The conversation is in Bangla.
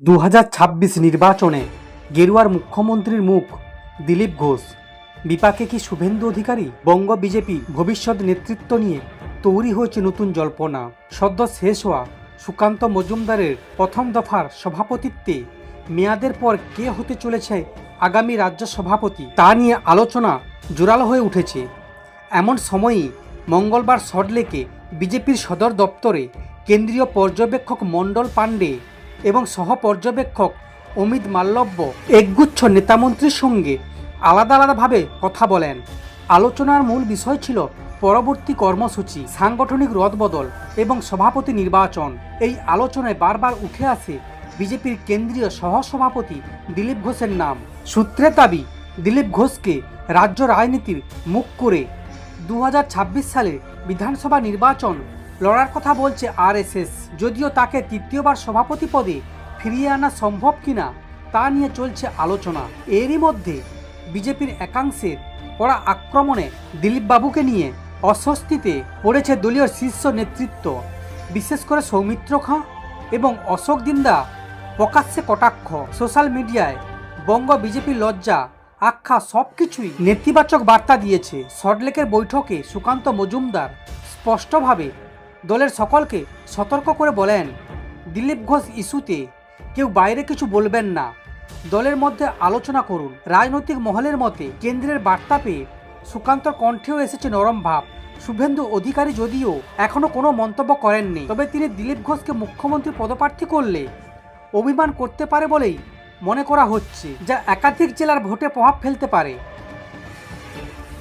2026 নির্বাচনে গেরুয়ার মুখ্যমন্ত্রীর মুখ দিলীপ ঘোষ, বিপাকে কি শুভেন্দু অধিকারী? বঙ্গ বিজেপি ভবিষ্যৎ নেতৃত্ব নিয়ে তৈরি হয়েছে নতুন জল্পনা। সদ্য শেষ হওয়া সুকান্ত মজুমদারের প্রথম দফার সভাপতিত্বে মেয়াদের পর কে হতে চলেছে আগামী রাজ্য সভাপতি তা নিয়ে আলোচনা জোরালো হয়ে উঠেছে। এমন সময়ই মঙ্গলবার সল্টলেকে বিজেপির সদর দপ্তরে কেন্দ্রীয় পর্যবেক্ষক মণ্ডল পাণ্ডে এবং সহ পর্যবেক্ষক অমিত মাল্লব্য একগুচ্ছ নেতামন্ত্রীর সঙ্গে আলাদা আলাদাভাবে কথা বলেন। আলোচনার মূল বিষয় ছিল পরবর্তী কর্মসূচি, সাংগঠনিক রদবদল এবং সভাপতি নির্বাচন। এই আলোচনায় বারবার উঠে আসে বিজেপির কেন্দ্রীয় সহসভাপতি দিলীপ ঘোষের নাম। সূত্রের দাবি, দিলীপ ঘোষকে রাজ্য রাজনীতির মুখ করে 2026 সালে বিধানসভা নির্বাচন লড়ার কথা বলছে আরএসএস। যদিও তাকে তৃতীয়বার সভাপতি পদে ফিরিয়ে আনা সম্ভব কিনা তা নিয়ে চলছে আলোচনা। এরই মধ্যে বিজেপির একাংশের কড়া আক্রমণে দিলীপবাবুকে নিয়ে অস্বস্তিতে পড়েছে দলীয় শীর্ষ নেতৃত্ব, বিশেষ করে সৌমিত্র খাঁ এবং অশোক দিন্দা। প্রকাশ্যে কটাক্ষ, সোশ্যাল মিডিয়ায় বঙ্গ বিজেপির লজ্জা আখ্যা সবকিছুই নেতিবাচক বার্তা দিয়েছে। সল্টলেকের বৈঠকে সুকান্ত মজুমদার স্পষ্টভাবে দলের সকলকে সতর্ক করে বলেন, দিলীপ ঘোষ ইস্যুতে কেউ বাইরে কিছু বলবেন না, দলের মধ্যে আলোচনা করুন। রাজনৈতিক মহলের মতে কেন্দ্রের বার্তা পেয়ে সুকান্তর কণ্ঠেও এসেছে নরম ভাব। শুভেন্দু অধিকারী যদিও এখনো কোনো মন্তব্য করেননি, তবে তিনি দিলীপ ঘোষকে মুখ্যমন্ত্রী পদপ্রার্থী করলে অভিমান করতে পারে বলেই মনে করা হচ্ছে, যা একাধিক জেলার ভোটে প্রভাব ফেলতে পারে।